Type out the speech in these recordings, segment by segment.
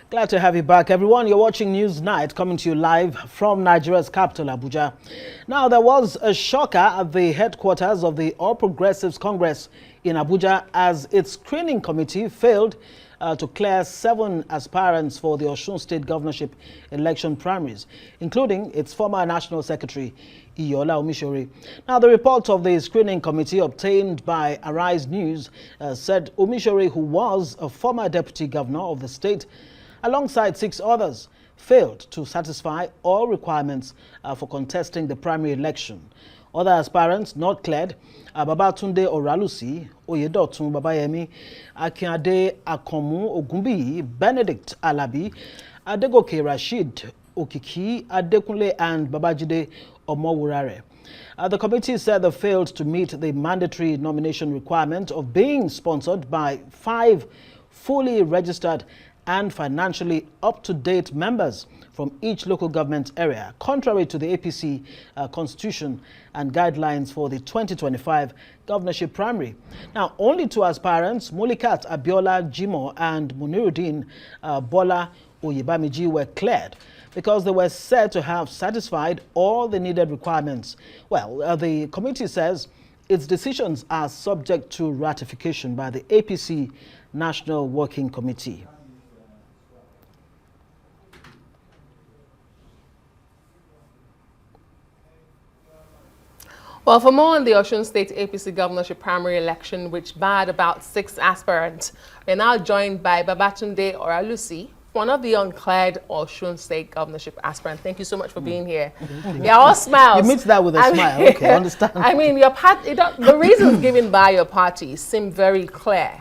Glad to have you back, everyone. You're watching News Night, coming to you live from Nigeria's capital, Abuja. Now, there was a shocker at the headquarters of the All Progressives Congress in Abuja as its screening committee failed to clear 7 aspirants for the Osun State governorship election primaries, including its former National Secretary, Olarusi. Now, the report of the screening committee obtained by Arise News said Omishore, who was a former deputy governor of the state, alongside 6 others, failed to satisfy all requirements for contesting the primary election. Other aspirants not cleared are Babatunde Olarusi, Oyedotun Babayemi, Akinade Akomu Ogunbiyi, Benedict Alabi, Adegoke Rashid Okiki, Adekunle and Babajide Omowurare. The committee said they failed to meet the mandatory nomination requirement of being sponsored by 5 fully registered and financially up-to-date members from each local government area, contrary to the APC constitution and guidelines for the 2025 governorship primary. Now, only 2 aspirants, Mulikat Abiola Jimo and Muniruddin Bola Oyebamiji, were cleared because they were said to have satisfied all the needed requirements. Well, the committee says its decisions are subject to ratification by the APC National Working Committee. Well, for more on the Osun State APC governorship primary election, which barred about 6 aspirants, we're now joined by Babatunde Olarusi, one of the uncleared Osun State governorship aspirants. Thank you so much for being here. Yeah, all smiles. You mix that with a smile. Okay, understand. I mean, your party, the reasons given by your party seem very clear.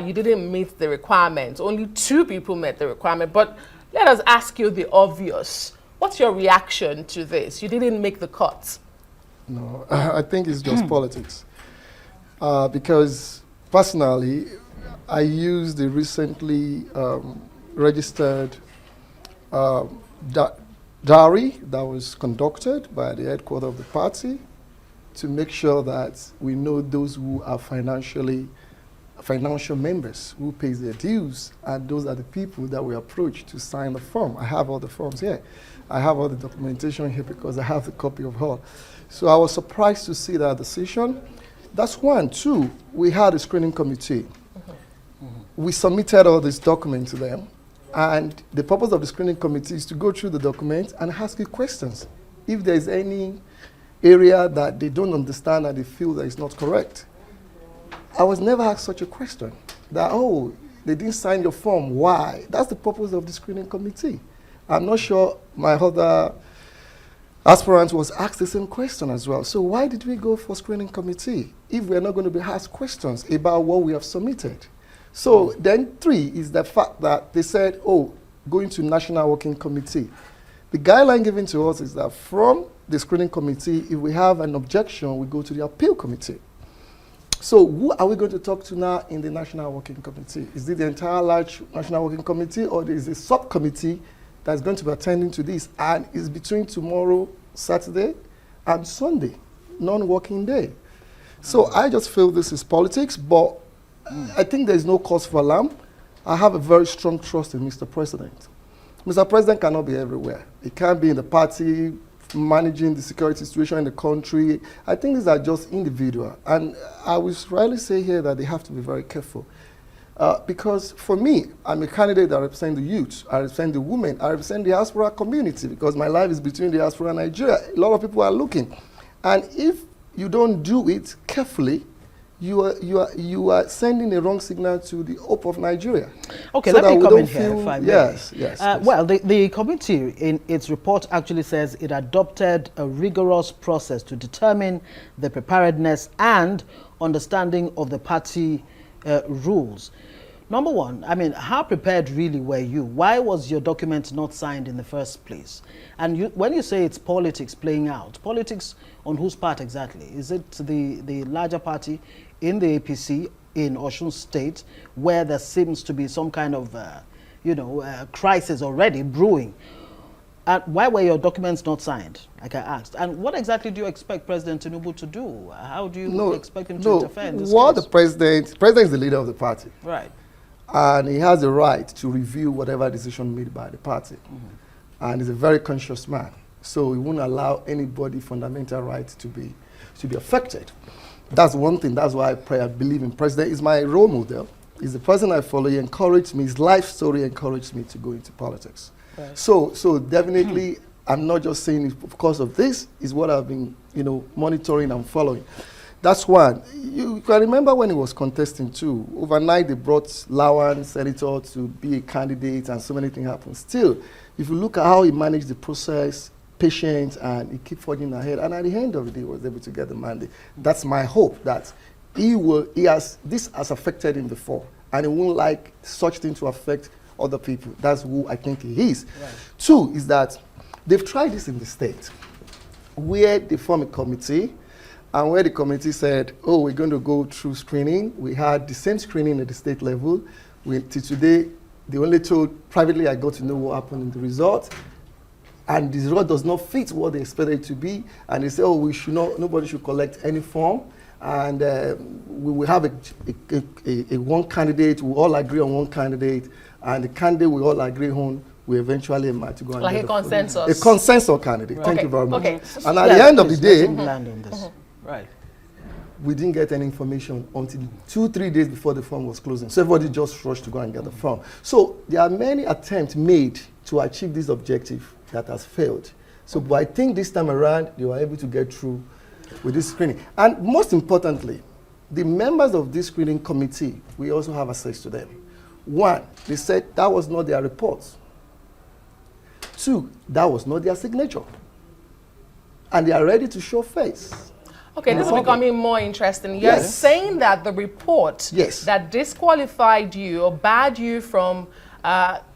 You didn't meet the requirements. Only 2 people met the requirement. But let us ask you the obvious. What's your reaction to this? You didn't make the cut. No, I think it's just politics. Because personally, I used the recently registered diary that was conducted by the headquarters of the party to make sure that we know those who are financial members, who pays their dues, and those are the people that we approach to sign the form. I have all the forms here. I have all the documentation here because I have the copy of all. So I was surprised to see that decision. That's 1. 2, we had a screening committee. We submitted all these documents to them. And the purpose of the screening committee is to go through the documents and ask you questions. If there's any area that they don't understand and they feel that it's not correct. I was never asked such a question. That, oh, they didn't sign your form, why? That's the purpose of the screening committee. I'm not sure my other aspirant was asked the same question as well. So why did we go for screening committee if we're not going to be asked questions about what we have submitted? So then 3 is the fact that they said, oh, going to National Working Committee. The guideline given to us is that from the screening committee, if we have an objection, we go to the appeal committee. So who are we going to talk to now in the National Working Committee? Is it the entire large National Working Committee, or there is a subcommittee that's going to be attending to this, and it's between tomorrow, Saturday, and Sunday, non-working day? So I just feel this is politics, but I think there's no cause for alarm. I have a very strong trust in Mr. President. Mr. President cannot be everywhere. He can't be in the party, managing the security situation in the country. I think these are just individual. And I will rightly say here that they have to be very careful. Because for me, I'm a candidate that represents the youth, I represent the women, I represent the diaspora community, because my life is between the diaspora and Nigeria. A lot of people are looking. And if you don't do it carefully, you are sending a wrong signal to the hope of Nigeria. Okay, so let me come in here if I may. Yes. Well, the committee in its report actually says it adopted a rigorous process to determine the preparedness and understanding of the party rules. Number 1, I mean, how prepared really were you? Why was your document not signed in the first place? And when you say it's politics playing out, politics on whose part exactly? Is it the larger party in the APC in Osun State, where there seems to be some kind of, crisis already brewing? Why were your documents not signed, like I asked? And what exactly do you expect President Tinubu to do? How do you expect him to interfere in this case? The president is the leader of the party. Right. And he has the right to review whatever decision made by the party. And he's a very conscious man. So he won't allow anybody fundamental right to be affected. That's one thing. That's why I believe in president. He's my role model. He's the person I follow. He encouraged me. His life story encouraged me to go into politics. Right. So definitely, I'm not just saying it because of this. Is what I've been, monitoring and following. That's one. You can remember when he was contesting too. Overnight, they brought Lawan, senator, to be a candidate, and so many things happened. Still, if you look at how he managed the process, patient, and he kept forging ahead, and at the end of the day, he was able to get the mandate. That's my hope, that this has affected him before, and he won't like such thing to affect other people. That's who I think he is. Right. Two is that they've tried this in the state, where they form a committee, and where the committee said, oh, we're going to go through screening. We had the same screening at the state level. Till today, they only told, privately I got to know what happened in the result. And the result does not fit what they expected it to be. And they say, oh, nobody should collect any form. And we will have a one candidate, we all agree on one candidate. And the candidate we all agree on, we eventually might to go and like get a consensus. A consensus candidate. Right. Thank you very much. Okay. And at the end of the day, land on this. Right. We didn't get any information until 2-3 days before the form was closing. So everybody just rushed to go and get the form. So there are many attempts made to achieve this objective that has failed. So but I think this time around, they were able to get through with this screening. And most importantly, the members of this screening committee, we also have access to them. One, they said that was not their report. Two, that was not their signature. And they are ready to show face. Okay, this is becoming more interesting. You're saying that the report that disqualified you or barred you from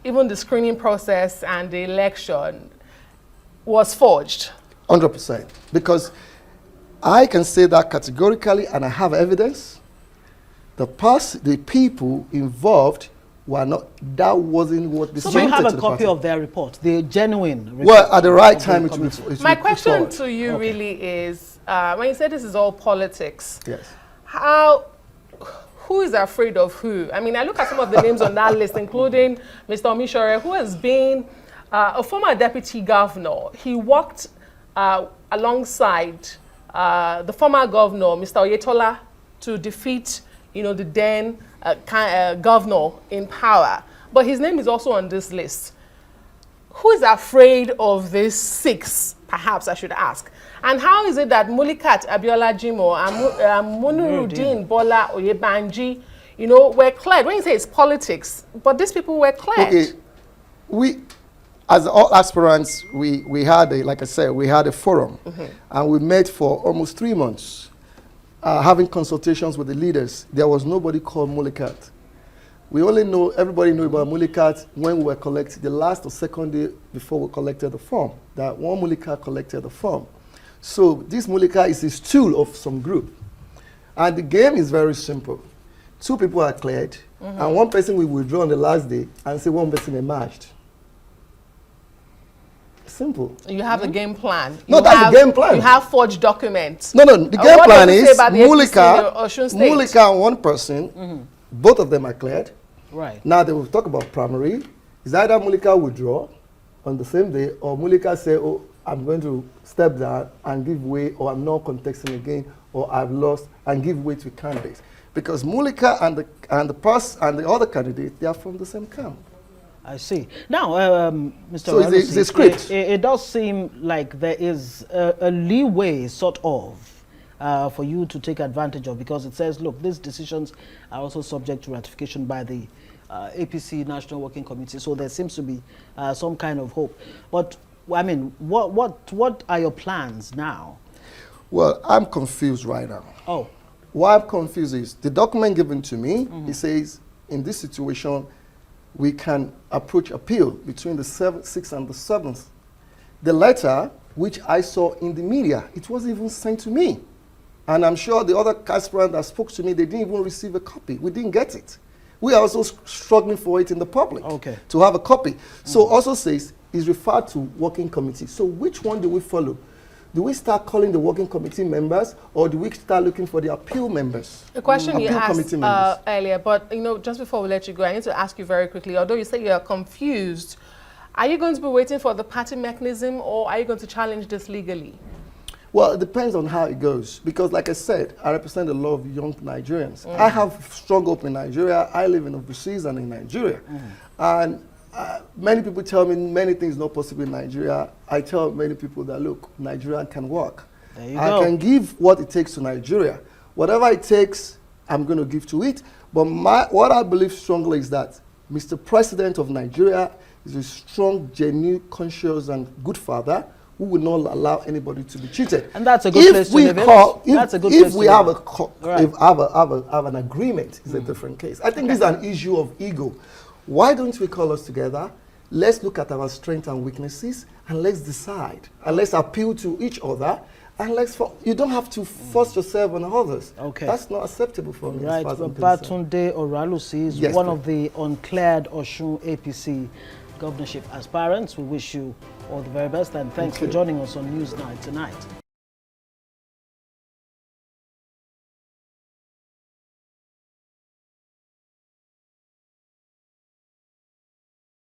even the screening process and the election was forged? 100%. Because I can say that categorically, and I have evidence. The people involved were not, that wasn't what they So you have a copy of their report, the genuine report? Well, at the right time, it will. My question to you really is, when you say this is all politics, who is afraid of who? I mean, I look at some of the names on that list, including Mr. Omishore, who has been a former deputy governor. He worked alongside the former governor, Mr. Oyetola, to defeat, the then governor in power. But his name is also on this list. Who is afraid of these six, perhaps I should ask? And how is it that Mulikat Abiola Jimo and Munirudin Bola Oyebanji, were cleared? When you say it's politics, but these people were cleared. Okay, as all aspirants, we had like I said, we had a forum, and we met for almost 3 months, having consultations with the leaders. There was nobody called Mulikat. We only everybody knew about Mulikat when we were collecting the last or second day before we collected the form. That one Mulikat collected the form. So this Mulikat is a stool of some group. And the game is very simple. 2 people are cleared, and 1 person will withdraw on the last day and say 1 person emerged. Simple. You have a game plan. No, that's the game plan. You have forged documents. No, the game plan is Mulika and 1 person, both of them are cleared. Right. Now they will talk about primary. Is either Mulika withdraw on the same day, or Mulika say, oh, I'm going to step down and give way, or I'm not contesting again, or I've lost, and give way to candidates. Because Mulika and the other candidate, they are from the same camp. I see. Now, Mr. So it's a script. It does seem like there is a leeway, sort of, for you to take advantage of, because it says, look, these decisions are also subject to ratification by the APC National Working Committee. So there seems to be some kind of hope. But I mean, what are your plans now? Well, I'm confused right now. Oh. Why I'm confused is the document given to me, it says, in this situation, we can approach appeal between the 6th and the 7th. The letter, which I saw in the media, it wasn't even sent to me. And I'm sure the other aspirant that spoke to me, they didn't even receive a copy. We didn't get it. We are also struggling for it in the public to have a copy. So also says, is referred to working committee. So which one do we follow? Do we start calling the working committee members, or do we start looking for the appeal members? A question you appeal asked committee members. earlier, but just before we let you go, I need to ask you very quickly. Although you say you are confused, are you going to be waiting for the party mechanism, or are you going to challenge this legally? Well, it depends on how it goes. Because like I said, I represent a lot of young Nigerians. I have strong hope in Nigeria. I live in overseas and in Nigeria. And many people tell me many things not possible in Nigeria. I tell many people that, look, Nigeria can work. There you I go. can give what it takes to Nigeria. Whatever it takes, I'm going to give to it. But what I believe strongly is that Mr. President of Nigeria is a strong, genuine, conscious, and good father who will not allow anybody to be cheated. And that's a good place to live in. That's a good place If to we live have in. have an agreement, it's a different case. I think this is an issue of ego. Why don't we call us together? Let's look at our strengths and weaknesses, and let's decide. And let's appeal to each other. And you don't have to force yourself on others. Okay. That's not acceptable for me. Right, as far as I'm concerned. Babatunde Olarusi is Yes, one please. of the uncleared Osun APC governorship aspirants. We wish you all the very best, and thanks for joining us on Newsnight tonight.